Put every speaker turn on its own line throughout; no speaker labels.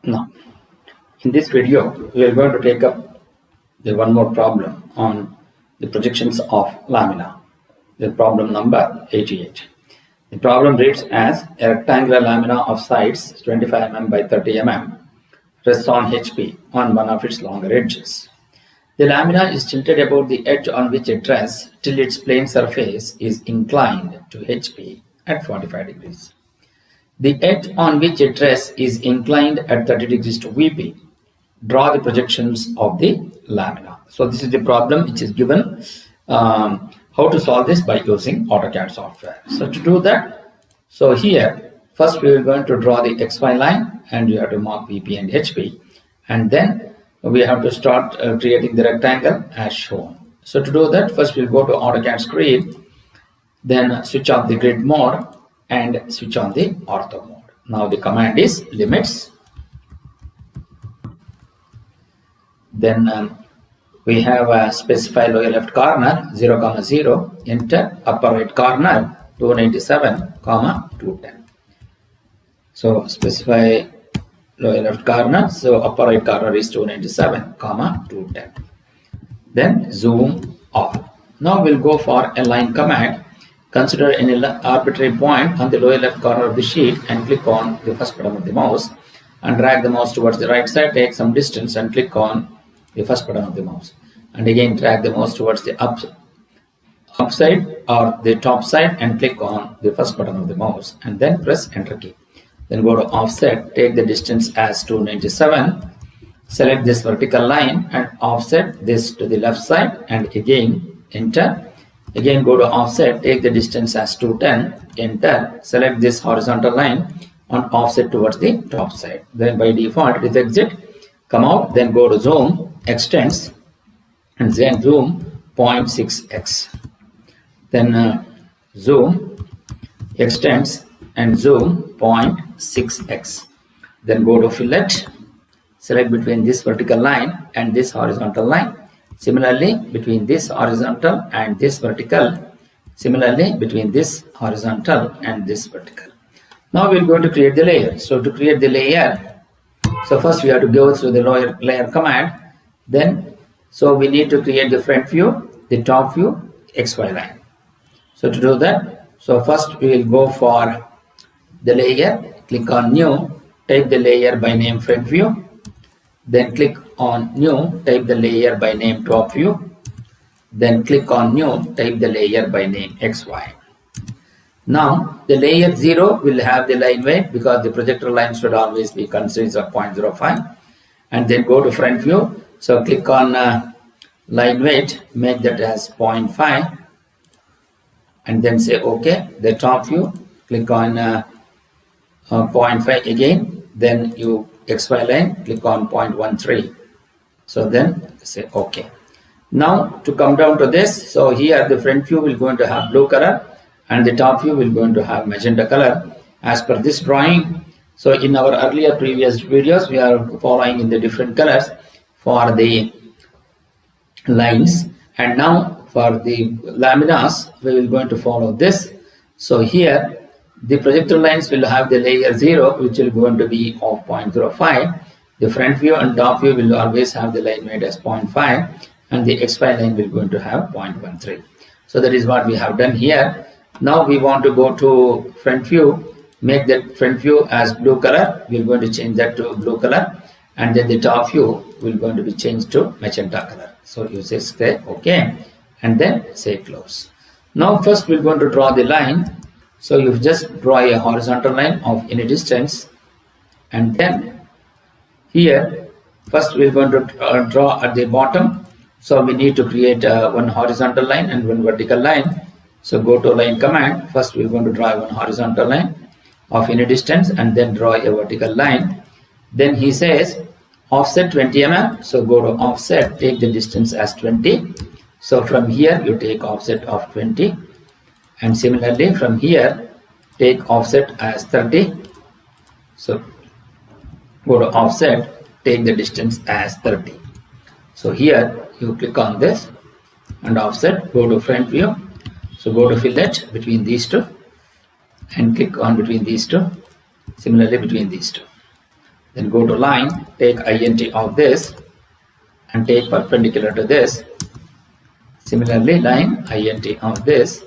Now, in this video, we are going to take up the one more problem on the projections of lamina. The problem number 88. The problem reads as a rectangular lamina of sides 25 mm by 30 mm rests on HP on one of its longer edges. The lamina is tilted about the edge on which it rests till its plane surface is inclined to HP at 45 degrees. The edge on which it rests is inclined at 30 degrees to VP. Draw the projections of the lamina. So this is the problem which is given. How to solve this? By using AutoCAD software. So to do that, so here first we are going to draw the XY line and you have to mark VP and HP, and then we have to start creating the rectangle as shown. So to do that, first we'll go to AutoCAD screen, then switch off the grid mode and switch on the ortho mode. Now the command is limits. Then we have a specify lower left corner 0, 0, enter upper right corner 297, 210. So specify lower left corner, so upper right corner is 297, 210. Then zoom off. Now we'll go for a line command. Consider any arbitrary point on the lower left corner of the sheet and click on the first button of the mouse and drag the mouse towards the right side. Take some distance and click on the first button of the mouse, and again drag the mouse towards the upside or the top side and click on the first button of the mouse and then press enter key. Then go to offset, take the distance as 297, select this vertical line and offset this to the left side and again enter. Again go to offset, take the distance as 210, enter, select this horizontal line and offset towards the top side. Then by default it is exit, come out, then go to zoom, extends and then zoom 0.6x. Then zoom, extends and zoom 0.6x. Then go to fillet, select between this vertical line and this horizontal line. Similarly, between this horizontal and this vertical. Similarly, between this horizontal and this vertical. Now we are going to create the layer. So to create the layer, so first we have to go through the layer command. Then, so we need to create the front view, the top view, XY line. So to do that, so first we will go for the layer, click on new, type the layer by name front view. Then click on new, type the layer by name top view. Then click on new, type the layer by name XY. Now the layer 0 will have the line weight because the projector line should always be considered of 0.05. And then go to front view. So click on line weight, make that as 0.5 and then say OK. The top view, click on 0.5 again, then you XY line, click on 0.13. So then say OK. Now to come down to this, so here the front view will going to have blue color and the top view will going to have magenta color as per this drawing. So in our earlier previous videos, we are following in the different colors for the lines, and now for the laminas we will going to follow this. So here the projector lines will have the layer 0 which will going to be of 0.05. The front view and top view will always have the line weight as 0.5 and the XY line will going to have 0.13. So that is what we have done here. Now we want to go to front view, make that front view as blue color. We are going to change that to blue color, and then the top view will going to be changed to magenta color. So you say OK and then say close. Now first we are going to draw the line. So you just draw a horizontal line of any distance, and then here first we are going to draw at the bottom. So we need to create one horizontal line and one vertical line. So go to line command. First we are going to draw one horizontal line of any distance and then draw a vertical line. Then he says offset 20 mm. So go to offset, take the distance as 20. So from here you take offset of 20. And similarly from here take offset as 30. So go to offset, take the distance as 30. So here you click on this and offset, go to front view. So go to fillet between these two and click on between these two. Similarly between these two. Then go to line, take int of this and take perpendicular to this. Similarly, line int of this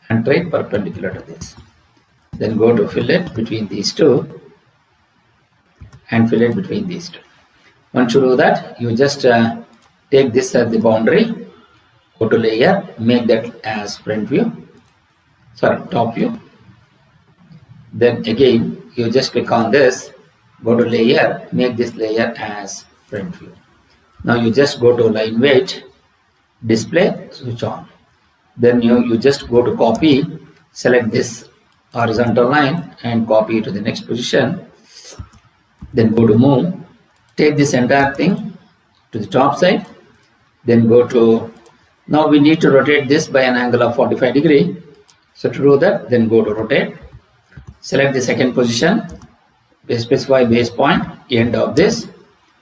and take perpendicular to this. Then go to fillet between these two and fillet between these two. Once you do that, you just take this as the boundary, go to layer, make that as front view, top view. Then again, you just click on this, go to layer, make this layer as front view. Now you just go to line weight, display, switch on. Then you just go to copy, select this horizontal line and copy it to the next position. Then go to move, take this entire thing to the top side. Then go to, now we need to rotate this by an angle of 45 degrees. So to do that, then go to rotate, select the second position, specify base point, end of this.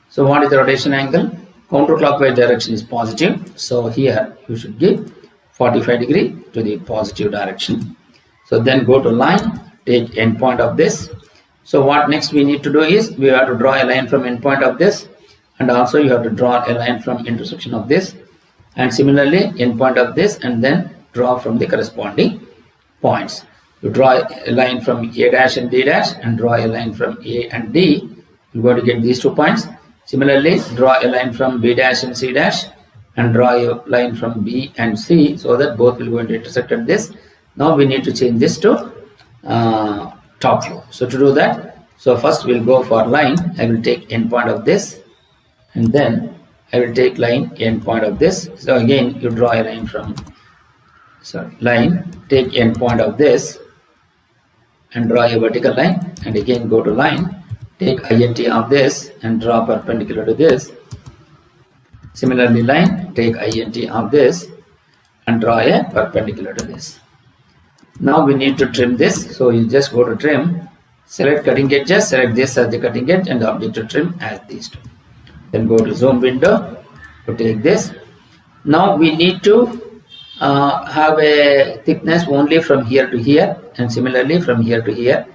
So what is the rotation angle? Counterclockwise direction is positive. So here you should give 45 degrees to the positive direction. So then go to line, take end point of this. So what next we need to do is we have to draw a line from end point of this, and also you have to draw a line from intersection of this, and similarly end point of this, and then draw from the corresponding points. You draw a line from A dash and D dash and draw a line from A and D. You're going to get these 2 points. Similarly, draw a line from B dash and C dash and draw a line from B and C, so that both will going to intersect at this. Now we need to change this to top view. So to do that, so first we'll go for line. I will take end point of this, and then I will take line end point of this. So again, you draw a line from line, take end point of this and draw a vertical line, and again go to line, take int of this and draw perpendicular to this. Similarly, line, take int of this and draw a perpendicular to this. Now we need to trim this, so you just go to trim, select cutting edges, select this as the cutting edge and the object to trim as these two. Then go to zoom window to take this. Now we need to have a thickness only from here to here, and similarly from here to here,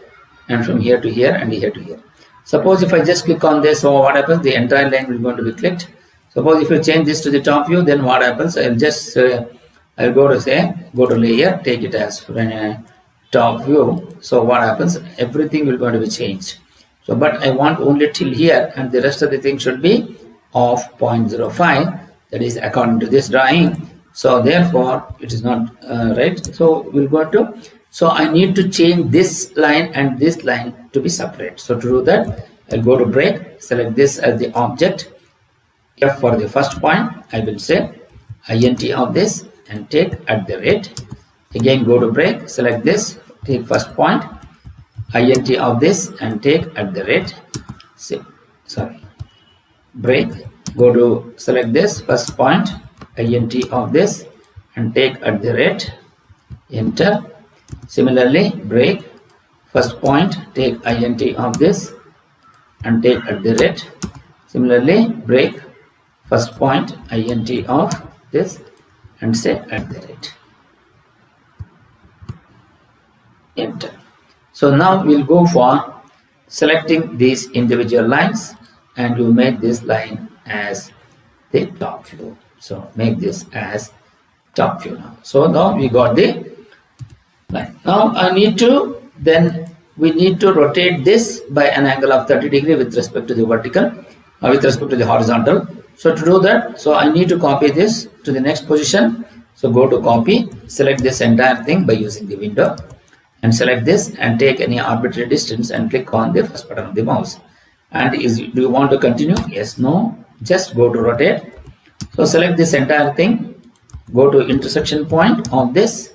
and from here to here, and here to here. Suppose if I just click on this, so what happens? The entire line will going to be clicked. Suppose if you change this to the top view, then what happens? I'll just I'll go to layer, take it as top view. So what happens? Everything will going to be changed. So but I want only till here, and the rest of the thing should be of 0.05. That is according to this drawing. So therefore it is not right. So we'll go to, so I need to change this line and this line to be separate. So to do that, I'll go to break, select this as the object. F for the first point, I will say int of this and take at the rate. Again go to break, select this, take first point, int of this and take at the rate. Break, go to select this first point, int of this and take at the rate, enter. Similarly, break, first point, take int of this and take at the rate. Similarly, break, first point, int of this and say at the rate, enter. So now we'll go for selecting these individual lines, and you make this line as the top view. So make this as top view now. So now we got the line. Now I need to, then we need to rotate this by an angle of 30 degrees with respect to the vertical, with respect to the horizontal. So to do that, so I need to copy this to the next position. So go to copy, select this entire thing by using the window and select this and take any arbitrary distance and click on the first button of the mouse. And do you want to continue? Yes, no, just go to rotate. So select this entire thing, go to intersection point of this.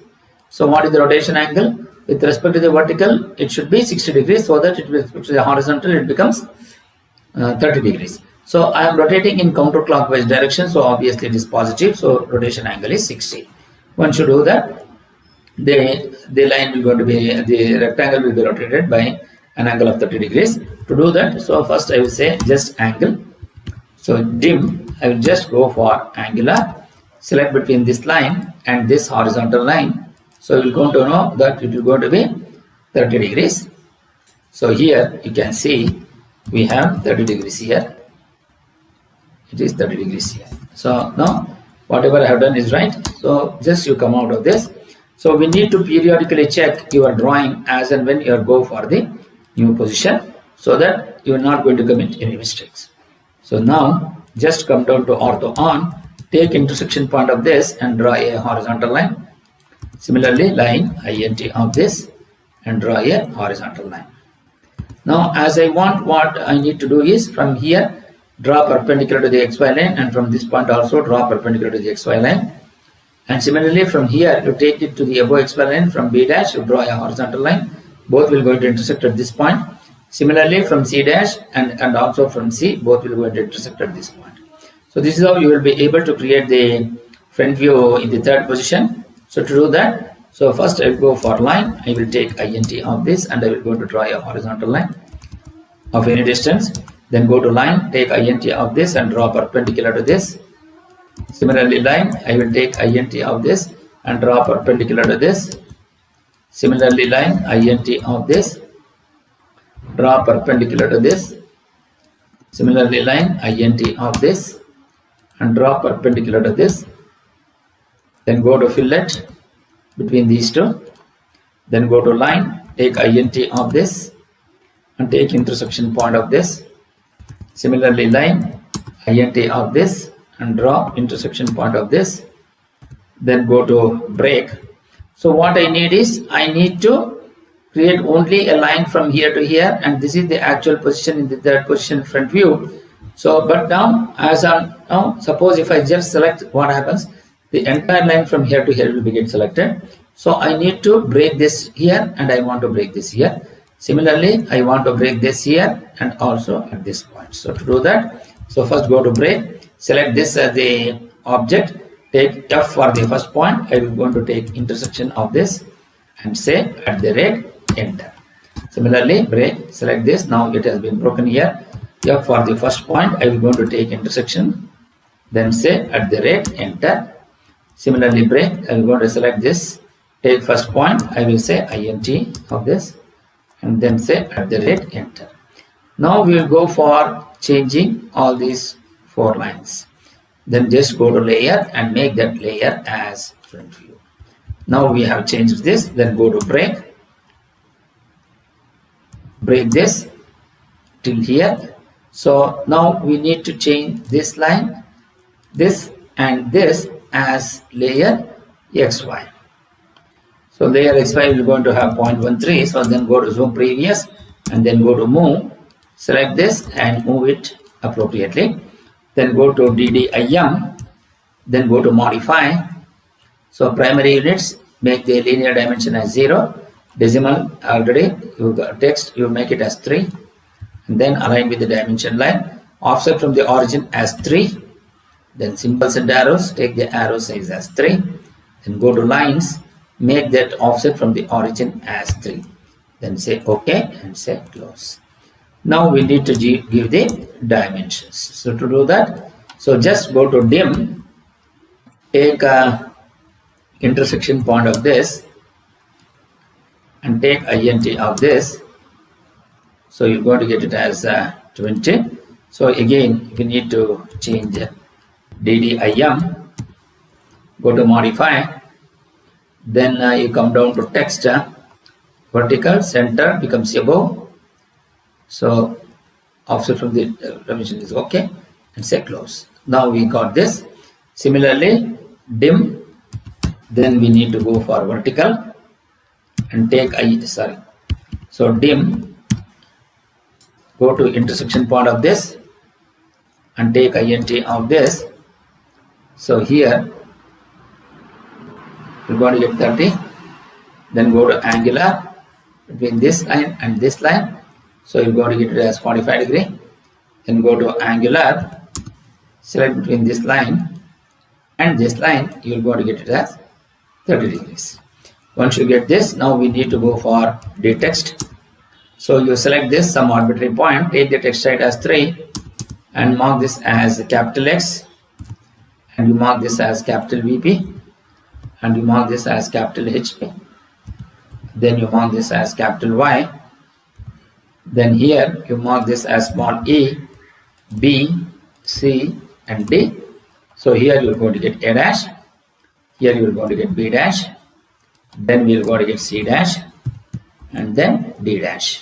So what is the rotation angle? With respect to the vertical, it should be 60 degrees, so that it with respect to the horizontal, it becomes 30 degrees. So I am rotating in counterclockwise direction, so obviously it is positive, so rotation angle is 60. Once you do that, the line will going to be, the rectangle will be rotated by an angle of 30 degrees. To do that, so first I will say just angle. So dim, I will just go for angular, select between this line and this horizontal line. So you will going to know that it will going to be 30 degrees. So here you can see we have 30 degrees here. It is 30 degrees here. So now whatever I have done is right. So just you come out of this. So we need to periodically check your drawing as and when you go for the new position, so that you are not going to commit any mistakes. So now just come down to ortho on, take intersection point of this and draw a horizontal line. Similarly, line int of this and draw a horizontal line. Now as I want, what I need to do is from here draw perpendicular to the XY line, and from this point also draw perpendicular to the XY line. And similarly from here you take it to the above XY line, from B dash you draw a horizontal line. Both will going to intersect at this point. Similarly from C dash and also from C, both will going to intersect at this point. So this is how you will be able to create the front view in the third position. So to do that, so first I will go for line. I will take int of this and I will go to draw a horizontal line of any distance. Then go to line, take int of this and draw perpendicular to this. Similarly line, I will take int of this and draw perpendicular to this. Similarly line, int of this, draw perpendicular to this. Similarly line, int of this and draw perpendicular to this. Then go to fillet between these two. Then go to line, take int of this and take intersection point of this. Similarly line, int of this and draw intersection point of this. Then go to break. So what I need is, I need to create only a line from here to here, and this is the actual position in the third position front view. So but now as on now, suppose if I just select, what happens, the entire line from here to here will get selected. So I need to break this here and I want to break this here. Similarly I want to break this here and also at this point. So to do that, so first go to break, select this as the object, take F for the first point. I will going to take intersection of this and say @ enter. Similarly break, select this, now it has been broken here. F for the first point, I will going to take intersection, then say @ enter. Similarly break, I will going to select this, take first point, I will say int of this and then say @ enter. Now we will go for changing all these 4 lines. Then just go to layer and make that layer as front view. Now we have changed this, then go to break this till here. So now we need to change this line, this and this as layer XY. So layer XY will going to have 0.13. So then go to zoom previous and then go to move, select this and move it appropriately. Then go to DDIM, then go to modify. So primary units, make the linear dimension as 0. Decimal, already you got text, you make it as 3. And then align with the dimension line. Offset from the origin as 3. Then symbols and arrows, take the arrow size as 3. Then go to lines, make that offset from the origin as 3. Then say OK and say close. Now we need to give the dimensions. So to do that, so just go to dim, take a intersection point of this and take int of this. So you're going to get it as 20. So again we need to change DDIM, go to modify, then you come down to text, vertical center becomes above. So offset from the dimension is OK and say close. Now we got this. Similarly dim, then we need to go for vertical and take so dim, go to intersection point of this and take int of this. So here you're going to get 30. Then go to angular between this line and this line. So you're going to get it as 45 degree. Then go to angular, select between this line and this line, you're going to get it as 30 degrees. Once you get this, now we need to go for the text. So you select this, some arbitrary point, take the text height as 3 and mark this as capital X, and you mark this as capital VP, and you mark this as capital HP. Then you mark this as capital Y, Then here you mark this as small a, b, c and d. So here you are going to get a dash, here you are going to get b dash, then we are going to get c dash and then d dash.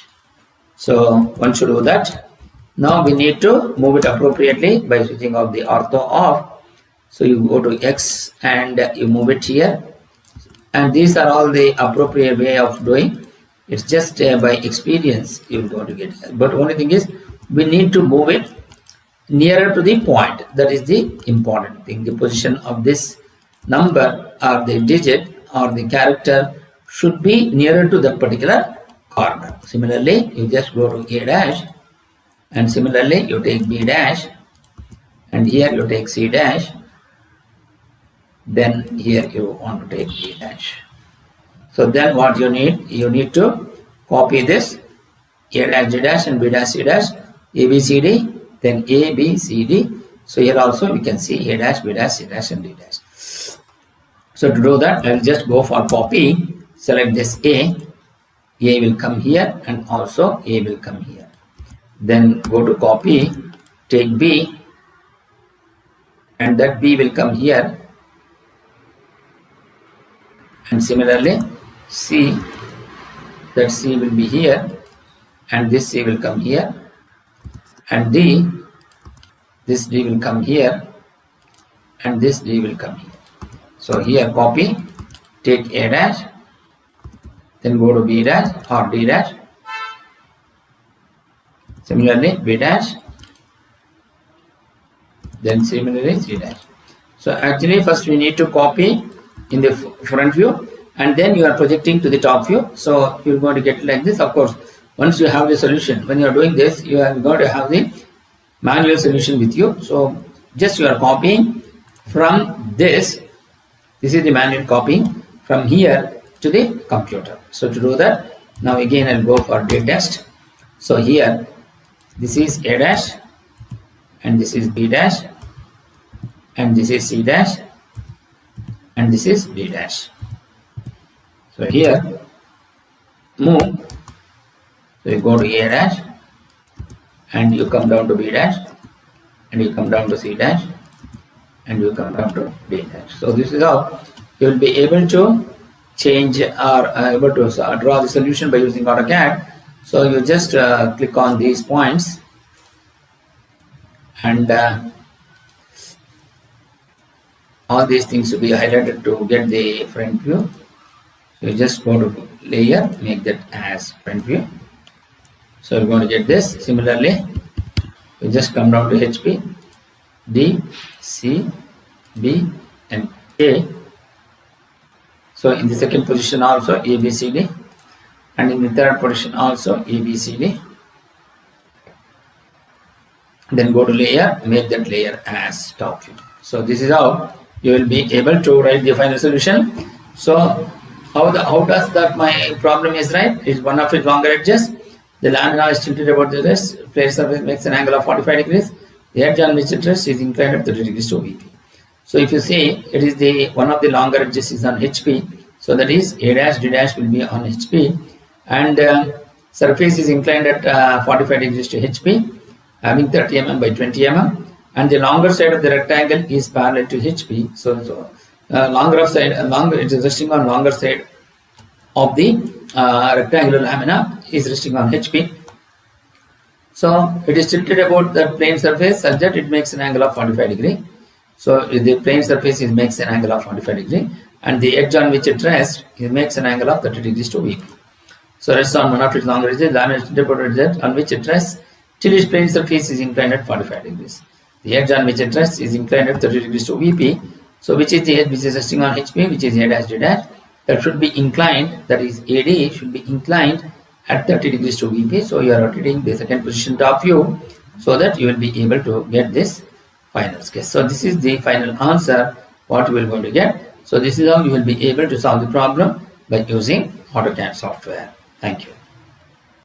So once you do that, now we need to move it appropriately by switching off the ortho off. So you go to X and you move it here, and these are all the appropriate way of doing. It's just by experience you're going to get it. But only thing is we need to move it nearer to the point. That is the important thing. The position of this number or the digit or the character should be nearer to that particular corner. Similarly, you just go to A dash, and similarly you take B dash, and here you take C dash, then here you want to take B dash. So then what you need to copy this A dash D dash and B dash C dash, A B C D, then A B C D. So here also we can see A dash B dash C dash and D dash. So to do that, I will just go for copy, select this A will come here and also A will come here. Then go to copy, take B, and that B will come here, and similarly C, that C will be here, and this C will come here, and D, this D will come here, and this D will come here. So here copy, take A dash, then go to B dash or D dash, similarly B dash, then similarly C dash. So actually first we need to copy in the front view, and then you are projecting to the top view. So you're going to get it like this. Of course, once you have the solution, when you are doing this, you are going to have the manual solution with you. So just you are copying from this. This is the manual copying from here to the computer. So to do that, now again I'll go for the test. So here this is A dash, and this is B dash, and this is C dash, and this is D dash. So here move, so you go to A dash, and you come down to B dash, and you come down to C dash, and you come down to D dash. So this is how you will be able to change or able to draw the solution by using AutoCAD. So you just click on these points, and all these things will be highlighted to get the front view. So you just go to layer, make that as front view. So you're going to get this. Similarly, you just come down to HP, D, C, B and A. So in the second position also A, B, C, D, and in the third position also A, B, C, D. Then go to layer, make that layer as top view. So this is how you will be able to write the final solution. So how does that my problem is right? Is one of its longer edges. The lamina is tilted about the rest. Plane surface makes an angle of 45 degrees. The edge on which it rests is inclined at 30 degrees to VP. So if you see, it is the one of the longer edges is on HP. So that is A dash D dash will be on HP, and surface is inclined at 45 degrees to HP, having 30 mm by 20 mm, and the longer side of the rectangle is parallel to HP. So it is resting on longer side of the rectangular lamina is resting on HP. So it is tilted about the plane surface such that it makes an angle of 45 degree. So the plane surface makes an angle of 45 degree, and the edge on which it rests makes an angle of 30 degrees to VP. So rests on one of its longer edges, lamina is tilted about the edge on which it rests till its plane surface is inclined at 45 degrees. The edge on which it rests is inclined at 30 degrees to VP. So which is the edge which is resting on HP, which is A dash D dash, that should be inclined, that is AD should be inclined at 30 degrees to VP. So you are rotating the second position top view so that you will be able to get this final sketch. So this is the final answer what you will going to get. So this is how you will be able to solve the problem by using AutoCAD software. Thank you.